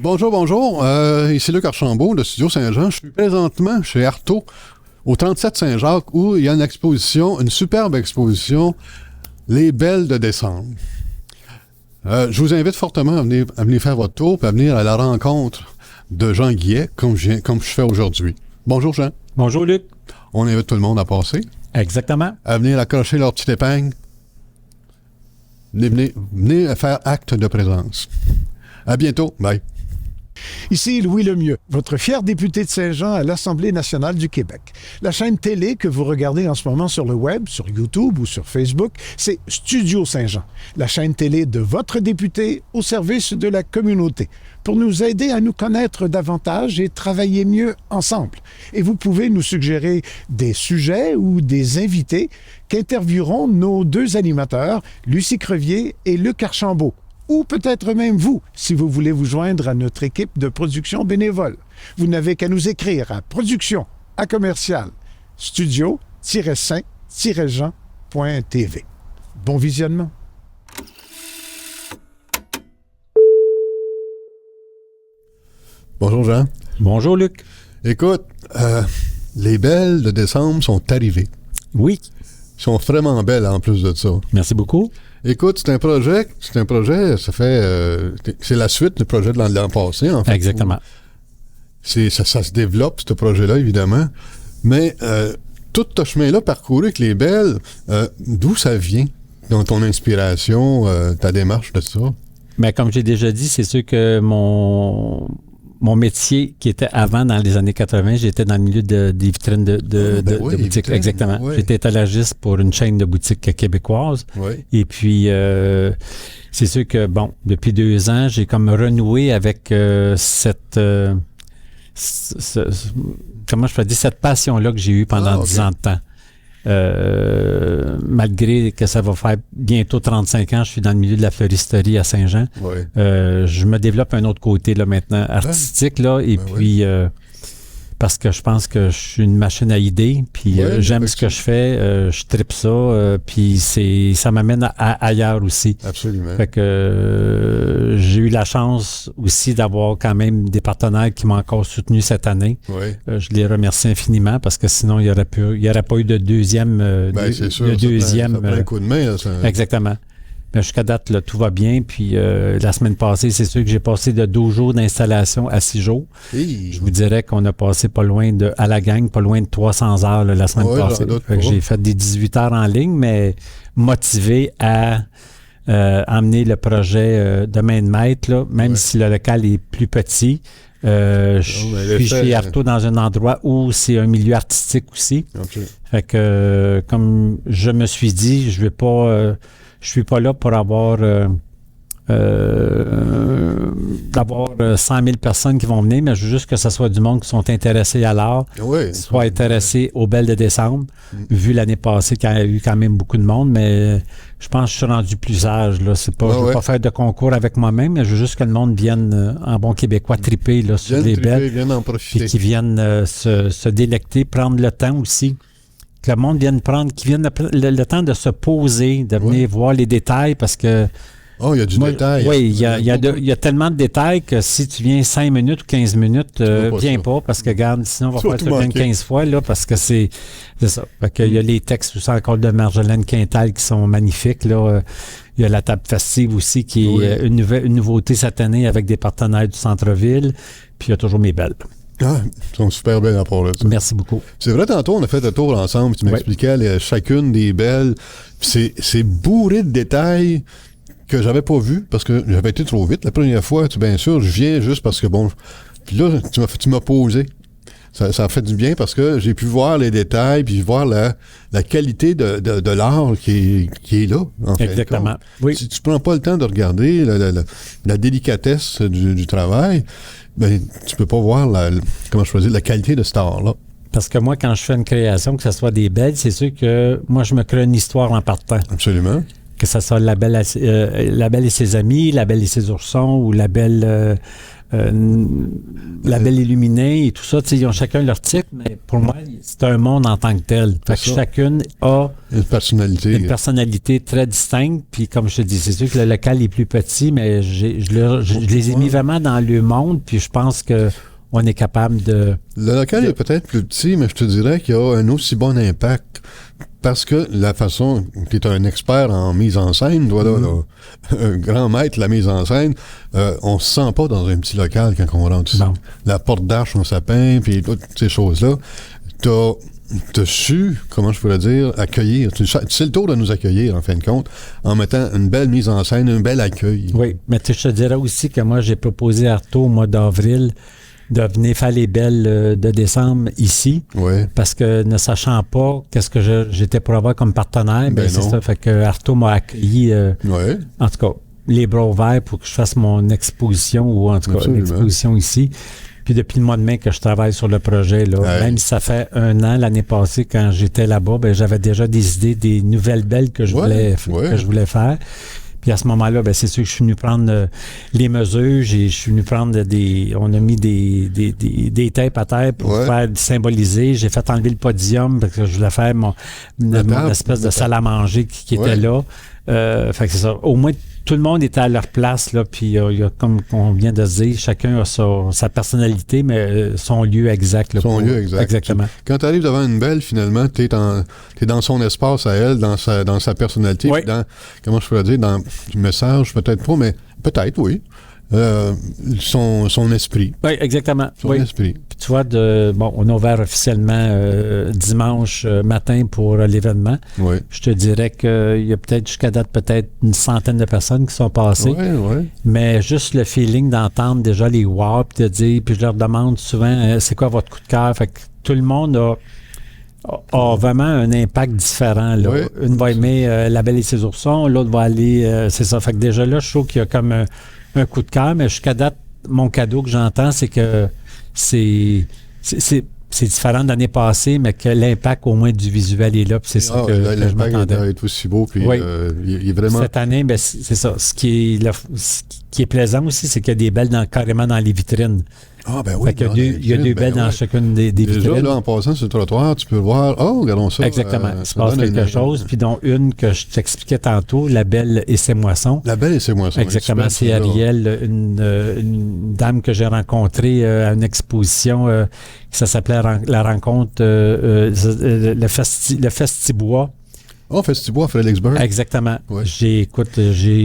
Bonjour, bonjour. Ici Luc Archambault de Studio Saint-Jean. Je suis présentement chez Artaud, au 37 Saint-Jacques, où il y a une exposition, une superbe exposition, Les Belles de décembre. Je vous invite fortement à venir faire votre tour et à venir à la rencontre de Jean Guillet, comme je fais aujourd'hui. Bonjour, Jean. Bonjour, Luc. On invite tout le monde à passer. Exactement. À venir accrocher leur petite épingle. Venez faire acte de présence. À bientôt. Bye. Ici Louis Lemieux, votre fier député de Saint-Jean à l'Assemblée nationale du Québec. La chaîne télé que vous regardez en ce moment sur le web, sur YouTube ou sur Facebook, c'est Studio Saint-Jean, la chaîne télé de votre député au service de la communauté, pour nous aider à nous connaître davantage et travailler mieux ensemble. Et vous pouvez nous suggérer des sujets ou des invités qu'intervieweront nos deux animateurs, Lucie Crevier et Luc Archambault. Ou peut-être même vous, si vous voulez vous joindre à notre équipe de production bénévole. Vous n'avez qu'à nous écrire à production@commercial-studio-saint-jean.tv. Bon visionnement. Bonjour, Jean. Bonjour, Luc. Écoute, les Belles de décembre sont arrivées. Oui. Ils sont vraiment belles en plus de ça. Merci beaucoup. Écoute, c'est un projet, ça fait, c'est la suite du projet de l'an passé, en fait. Exactement. Ça se développe, ce projet-là, évidemment. Mais tout ce chemin-là parcouru avec les Belles, d'où ça vient, dans ton inspiration, ta démarche de ça? Bien, comme j'ai déjà dit, c'est sûr que mon métier qui était avant, dans les années 80, j'étais dans le milieu des vitrines de boutiques. Exactement. Oui. J'étais étalagiste pour une chaîne de boutiques québécoises. Oui. Et puis, c'est sûr que, bon, depuis 2 ans, j'ai comme renoué avec cette passion-là que j'ai eue pendant 10 ans de temps. Malgré que ça va faire bientôt 35 ans, je suis dans le milieu de la floristerie à Saint-Jean. Oui. Je me développe un autre côté là maintenant, artistique là, et puis parce que je pense que je suis une machine à idées, puis j'aime ce que je fais, je tripe ça, puis ça m'amène ailleurs aussi. Absolument. Fait que j'ai eu la chance aussi d'avoir quand même des partenaires qui m'ont encore soutenu cette année. Oui. Je les remercie infiniment parce que sinon il y aurait pas eu de deuxième. C'est sûr. De deuxième. Ça prend un coup de main. Là, ça... Exactement. Mais jusqu'à date, là, tout va bien. Puis la semaine passée, c'est sûr que j'ai passé de 12 jours d'installation à 6 jours. Je vous dirais qu'on a passé pas loin à la gang, pas loin de 300 heures là, la semaine passée. Fait que j'ai fait des 18 heures en ligne, mais motivé à emmener le projet de main de maître, là, même si le local est plus petit. Je suis chez Artaud dans un endroit où c'est un milieu artistique aussi. Okay. Fait que comme je me suis dit, je suis pas là pour avoir 100 000 personnes qui vont venir, mais je veux juste que ce soit du monde qui sont intéressés à l'art, soit intéressés aux Belles de décembre, vu l'année passée qu'il y a eu quand même beaucoup de monde, mais je pense que je suis rendu plus sage. Là. Je ne veux pas faire de concours avec moi-même, mais je veux juste que le monde vienne, en bon québécois, triper là, sur les Belles, puis qu'ils viennent se délecter, prendre le temps aussi. Que le monde vienne le temps de se poser, de venir voir les détails parce que... il y a du détail. Oui, il y a tellement de détails que si tu viens 5 minutes ou 15 minutes, viens pas parce que, regarde, sinon on va faire tout le 15 fois, là, parce que c'est ça. Fait que, il y a les textes aussi encore de Marjolaine Quintal qui sont magnifiques, là. Il y a la table festive aussi qui est une nouveauté cette année avec des partenaires du centre-ville. Puis il y a toujours mes Belles. Ils sont super belles à part là. Merci beaucoup. C'est vrai, tantôt, on a fait le tour ensemble. Tu m'expliquais chacune des Belles. C'est bourré de détails que j'avais pas vus parce que j'avais été trop vite. La première fois, bien sûr, je viens juste parce que, bon... Puis là, tu m'as posé. Ça a fait du bien parce que j'ai pu voir les détails puis voir la qualité de l'art qui est là, en fait. Exactement. Oui. Si tu prends pas le temps de regarder la délicatesse du travail, ben tu peux pas voir la qualité de cet art-là. Parce que moi, quand je fais une création, que ce soit des Belles, c'est sûr que moi, je me crée une histoire en partant. Absolument. que ce soit La Belle et ses amis, La Belle et ses oursons ou La Belle illuminée et tout ça. Ils ont chacun leur titre, mais pour moi, c'est un monde en tant que tel. Fait que chacune a une personnalité très distincte. Puis comme je te dis, c'est sûr que le local est plus petit, mais je les ai mis vraiment dans le monde. Puis je pense que on est capable de... Le local est peut-être plus petit, mais je te dirais qu'il y a un aussi bon impact. Parce que la façon, tu es un expert en mise en scène, toi, là, un grand maître de la mise en scène, on se sent pas dans un petit local quand on rentre ici. Non. La porte d'arche en sapin, puis toutes ces choses-là. T'as su, comment je pourrais dire, accueillir. Tu sais le tour de nous accueillir, en fin de compte, en mettant une belle mise en scène, un bel accueil. Oui, mais je te dirais aussi que moi, j'ai proposé à Artaud au mois d'avril de venir faire les belles de décembre ici. Oui. Parce que ne sachant pas qu'est-ce que j'étais pour avoir comme partenaire, ben c'est ça. Fait que Artaud m'a accueilli, en tout cas, les bras ouverts pour que je fasse mon exposition, ou en tout cas, une exposition ici. Puis depuis le mois de mai que je travaille sur le projet, là, même si ça fait 1 an, l'année passée, quand j'étais là-bas, ben j'avais déjà des idées, des nouvelles belles que je voulais faire. Puis à ce moment-là, ben c'est sûr que je suis venu prendre les mesures. Je suis venu prendre on a mis des tapes à terre pour faire symboliser. J'ai fait enlever le podium parce que je voulais faire mon espèce de salle à manger qui était là. Fait que c'est ça. Au moins, tout le monde était à leur place, là, puis il y a, comme on vient de se dire, chacun a sa personnalité, mais son lieu exact. Là, lieu exact. Exactement. Quand tu arrives devant une belle, finalement, tu es dans son espace à elle, dans sa personnalité, dans, comment je pourrais dire, dans le message, peut-être pas, mais peut-être, oui. Son esprit. Oui, exactement. Son esprit. Puis tu vois, on a ouvert officiellement dimanche matin pour l'événement. Oui. Je te dirais qu'il y a peut-être jusqu'à date une centaine de personnes qui sont passées. Oui. Mais juste le feeling d'entendre déjà les wow, puis de dire, puis je leur demande souvent c'est quoi votre coup de cœur. Fait que tout le monde a vraiment un impact différent. Là. Oui. Une va aimer La Belle et ses oursons, l'autre va aller... c'est ça. Fait que déjà là, je trouve qu'il y a comme un coup de cœur, mais jusqu'à date, mon cadeau que j'entends, c'est que c'est différent de l'année passée, mais que l'impact au moins du visuel est là, puis c'est ça que je m'attendais. L'impact est aussi beau, puis il est vraiment... Cette année, ben, c'est ça. Ce qui est plaisant aussi, c'est qu'il y a des belles carrément dans les vitrines. Ah, ben oui. Il y a deux belles dans chacune des vitrines. Déjà, là, en passant sur le trottoir, tu peux voir, regardons ça. Exactement. Il se passe quelque chose. Puis dont une que je t'expliquais tantôt, La Belle et ses moissons. La Belle et ses moissons. Exactement. C'est Ariel, une dame que j'ai rencontrée à une exposition. Ça s'appelait la rencontre, le Festibois. Oh, Festibois, Fredericksburg. Exactement. Ouais. J'ai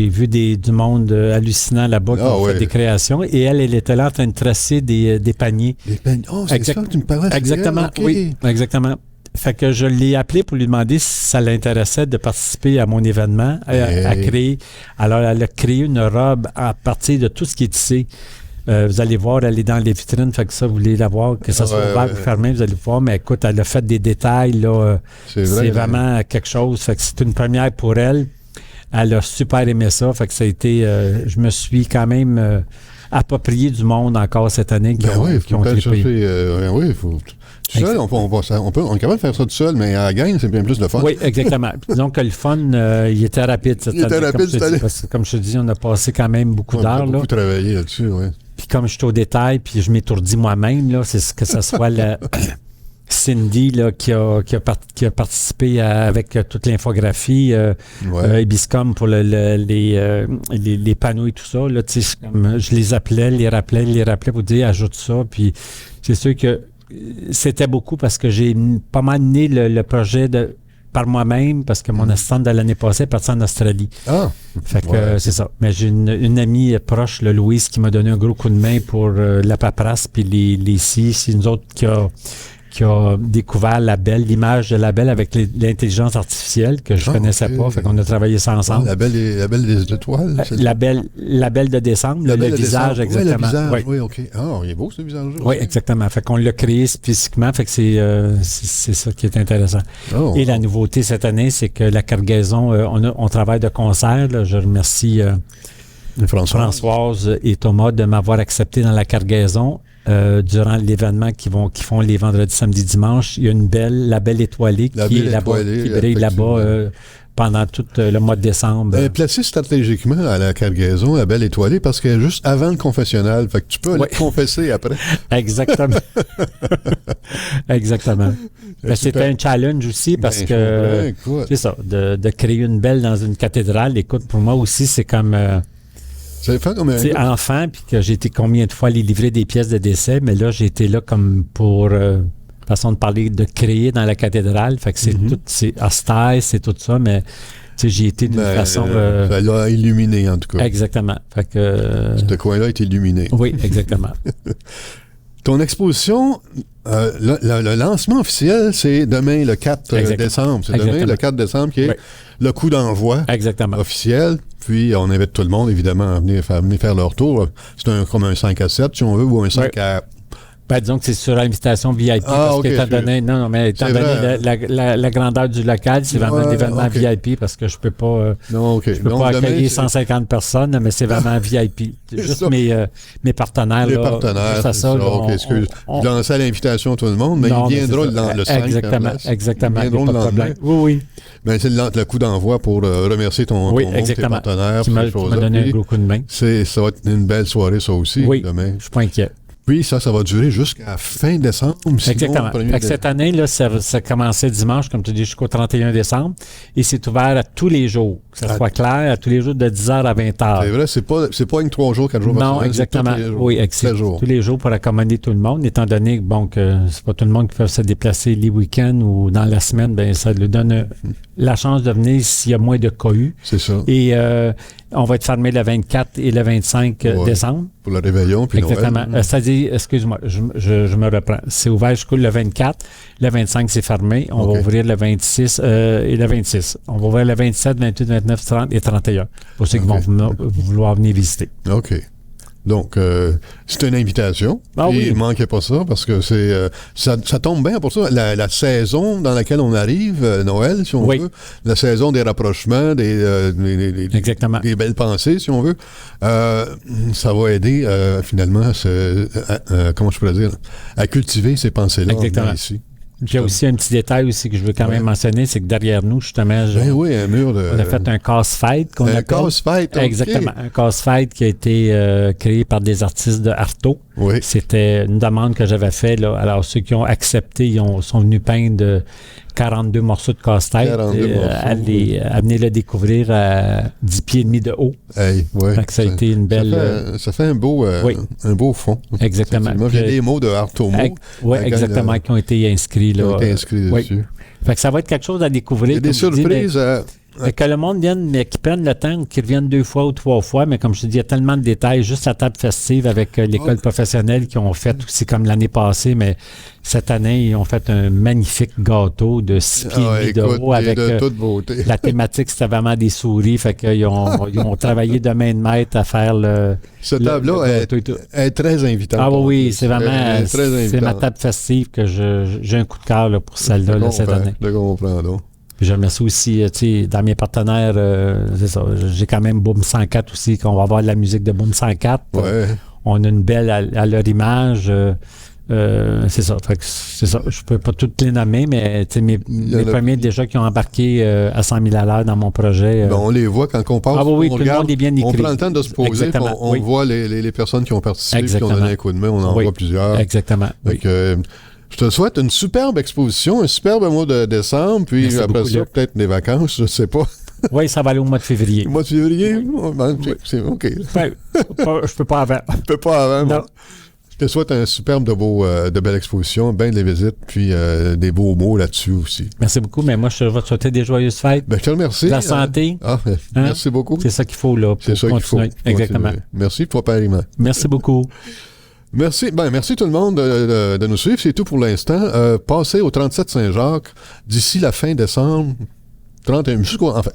vu du monde hallucinant là-bas qui ont fait des créations. Et elle était là en train de tracer des paniers. Des paniers. Oh, c'est ça que tu me parlais. Exactement, okay. Oui, exactement. Fait que je l'ai appelé pour lui demander si ça l'intéressait de participer à mon événement, à créer. Alors, elle a créé une robe à partir de tout ce qui est tissé. Vous allez voir, elle est dans les vitrines, fait que ça, vous voulez la voir, que ça soit ouvert ou fermé, vous allez voir, mais écoute, elle a fait des détails, là, c'est vraiment quelque chose, fait que c'est une première pour elle. Elle a super aimé ça, fait que ça a été, je me suis quand même approprié du monde encore cette année qui ont trippé. Oui, il faut... Tout seul, on est capable de faire ça tout seul, mais à la gang, c'est bien plus de fun. Oui, exactement. Donc, le fun, il était rapide cette année. Parce que, comme je te dis, on a passé quand même beaucoup d'heures. On a beaucoup travaillé là-dessus, oui. Puis comme je suis au détail, puis je m'étourdis moi-même, là, c'est que ce soit Cindy là, qui a participé avec toute l'infographie, Ibiscom pour les panneaux et tout ça. Là, je les appelais, les rappelais pour dire ajoute ça. Puis c'est sûr que c'était beaucoup parce que j'ai pas mal mené le projet par moi-même parce que mon assistante de l'année passée est partie en Australie. Ah! Fait que c'est ça. Mais j'ai une amie proche, Louise, qui m'a donné un gros coup de main pour la paperasse puis les scies. C'est nous autres qui a découvert l'image de La Belle avec l'intelligence artificielle que je connaissais pas. Fait qu'on a travaillé ça ensemble. La belle des étoiles? La belle de décembre, le visage, exactement. Le visage, oui, OK. Ah, il est beau ce visage-là. Oui, exactement. Fait qu'on l'a créé spécifiquement. Fait que c'est ça qui est intéressant. Et la nouveauté cette année, c'est que la cargaison, on travaille de concert. Là. Je remercie Françoise et Thomas de m'avoir accepté dans la cargaison. Durant l'événement qui font les vendredis, samedis, dimanches, il y a La Belle étoilée qui est là-bas, qui brille là-bas pendant tout le mois de décembre. Elle est placée stratégiquement à la cargaison, la Belle Étoilée, parce qu'elle est juste avant le confessionnal. Fait que tu peux aller te confesser après. Exactement. Exactement. C'était un challenge aussi parce que c'est ça, de créer une belle dans une cathédrale. Écoute, pour moi aussi, c'est comme... c'est enfant, puis que j'ai été combien de fois aller livrer des pièces de décès, mais là, j'ai été là comme pour... façon de parler, de créer dans la cathédrale. Fait que c'est tout, c'est austère, c'est tout ça, mais j'ai été d'une façon... ça l'a illuminé, en tout cas. Exactement. Fait que... ce coin-là est illuminé. Oui, exactement. Ton exposition, le lancement officiel, c'est demain, le 4 décembre. C'est demain, le 4 décembre, qui est le coup d'envoi officiel. Puis, on invite tout le monde, évidemment, à venir faire leur tour. C'est comme un 5 à 7, si on veut, ou un 5 à... Ben, disons que c'est sur l'invitation VIP, parce qu'étant donné, étant donné la grandeur du local, c'est vraiment un événement VIP, parce que je peux pas, je peux pas accueillir 150 personnes, mais c'est vraiment VIP. Juste mes partenaires. Les là, partenaires, c'est ça. Excuse. Je lançais l'invitation à tout le monde, mais il viendra le 5. Exactement. Il viendra le lendemain. Oui. Ben, c'est le coup d'envoi pour remercier ton monde, tes partenaires. Qui m'a donné un gros coup de main. Ça va être une belle soirée, ça aussi, demain. Je suis pas inquiet. Puis ça va durer jusqu'à fin décembre. Exactement. Cette année, là, ça commençait dimanche, comme tu dis, jusqu'au 31 décembre. Et c'est ouvert à tous les jours. Que ça soit clair, à tous les jours de 10h à 20h. C'est vrai, c'est pas une 3 jours, 4 jours par semaine. Non, exactement. Oui, tous les jours pour accommoder tout le monde, étant donné que c'est pas tout le monde qui peut se déplacer les week-ends ou dans la semaine, ben ça lui donne la chance de venir s'il y a moins de cohue. C'est ça. Et on va être fermé le 24 et le 25 décembre. Pour le réveillon, puis exactement. Noël. C'est-à-dire, excuse-moi, je me reprends. C'est ouvert jusqu'au le 24. Le 25, c'est fermé. On va ouvrir le 26 et le 26. On va ouvrir le 27, 28, 29, 30 et 31 pour ceux qui vont vouloir venir visiter. OK. Donc, c'est une invitation. Il ne manquait pas ça parce que ça tombe bien pour ça. La saison dans laquelle on arrive, Noël, si on veut, la saison des rapprochements, des belles pensées, si on veut, ça va aider finalement comment je pourrais dire, à cultiver ces pensées-là ici. Il y a aussi un petit détail aussi que je veux quand même mentionner, c'est que derrière nous, justement, un mur de... on a fait un casse-fête qu'on appelle. Un casse-fête, Exactement. Un casse-fête qui a été créé par des artistes de Artaud. Oui. C'était une demande que j'avais faite. Alors, ceux qui ont accepté, sont venus peindre 42 morceaux de casse-tête. À venir le découvrir à 10 pieds et demi de haut. Ça a été une belle... Ça fait un beau fond. Exactement. Il y a des mots de Artaud. Oui, exactement, qui ont été inscrits. Là, dessus. Fait que ça va être quelque chose à découvrir. Il y a des surprises que le monde vienne, mais qu'ils prennent le temps, qu'ils reviennent 2 fois ou 3 fois. Mais comme je te dis, il y a tellement de détails. Juste la table festive avec l'école professionnelle qui ont fait aussi comme l'année passée. Mais cette année, ils ont fait un magnifique gâteau de 6 pieds et demi de haut avec de toute beauté. La thématique, c'était vraiment des souris. Fait qu'ils ont travaillé de main de maître à faire ce table-là est très invitante. Ah oui, c'est vraiment c'est ma table festive que j'ai un coup de cœur là, pour celle-là cette année. Je comprends donc. Puis je remercie aussi, dans mes partenaires, c'est ça, j'ai quand même Boom 104 aussi, qu'on va avoir de la musique de Boom 104. On a une belle à leur image. C'est ça. Fait que c'est ça. Je peux pas toutes les nommer, mais mes premiers déjà qui ont embarqué à 100 000 à l'heure dans mon projet. On les voit quand on passe. Tout le monde est bien écrit. On prend le temps de se poser, on voit les personnes qui ont participé, qui ont donné un coup de main, on en voit plusieurs. Exactement. Donc, je te souhaite une superbe exposition, un superbe mois de décembre, puis merci après beaucoup, ça, peut-être des vacances, je ne sais pas. Oui, ça va aller au mois de février. Au mois de février? C'est OK. Je peux pas avant. Je peux pas avant. Non. Je te souhaite un superbe de belle exposition, bien des visites, puis des beaux mots là-dessus aussi. Merci beaucoup, mais moi, je vais te souhaiter des joyeuses fêtes. Je te remercie. La santé. Merci beaucoup. C'est ça qu'il faut, là, pour continuer. Exactement. Merci pour ton paiement. Merci beaucoup. Merci. Merci tout le monde de nous suivre. C'est tout pour l'instant. Passez au 37 Saint-Jacques d'ici la fin décembre. 31,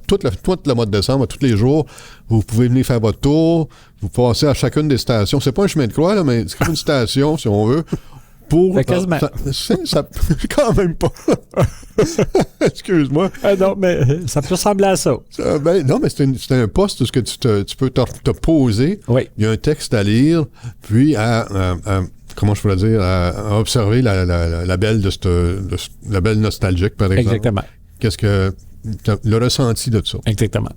tout le mois de décembre, tous les jours, vous pouvez venir faire votre tour. Vous passez à chacune des stations. C'est pas un chemin de croix, là, mais c'est comme une station, si on veut. Quasiment. Ça quand même pas. Excuse-moi. Non, mais ça peut ressembler à ça. Non, mais c'est un poste où tu peux te poser. Oui. Il y a un texte à lire, puis comment je pourrais dire, à observer la belle la belle nostalgique, par exemple. Exactement. Qu'est-ce que le ressenti de ça. Exactement.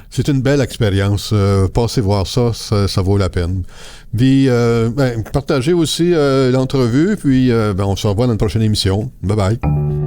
C'est une belle expérience. Passez voir ça vaut la peine. Puis, partagez aussi l'entrevue, puis on se revoit dans une prochaine émission. Bye bye.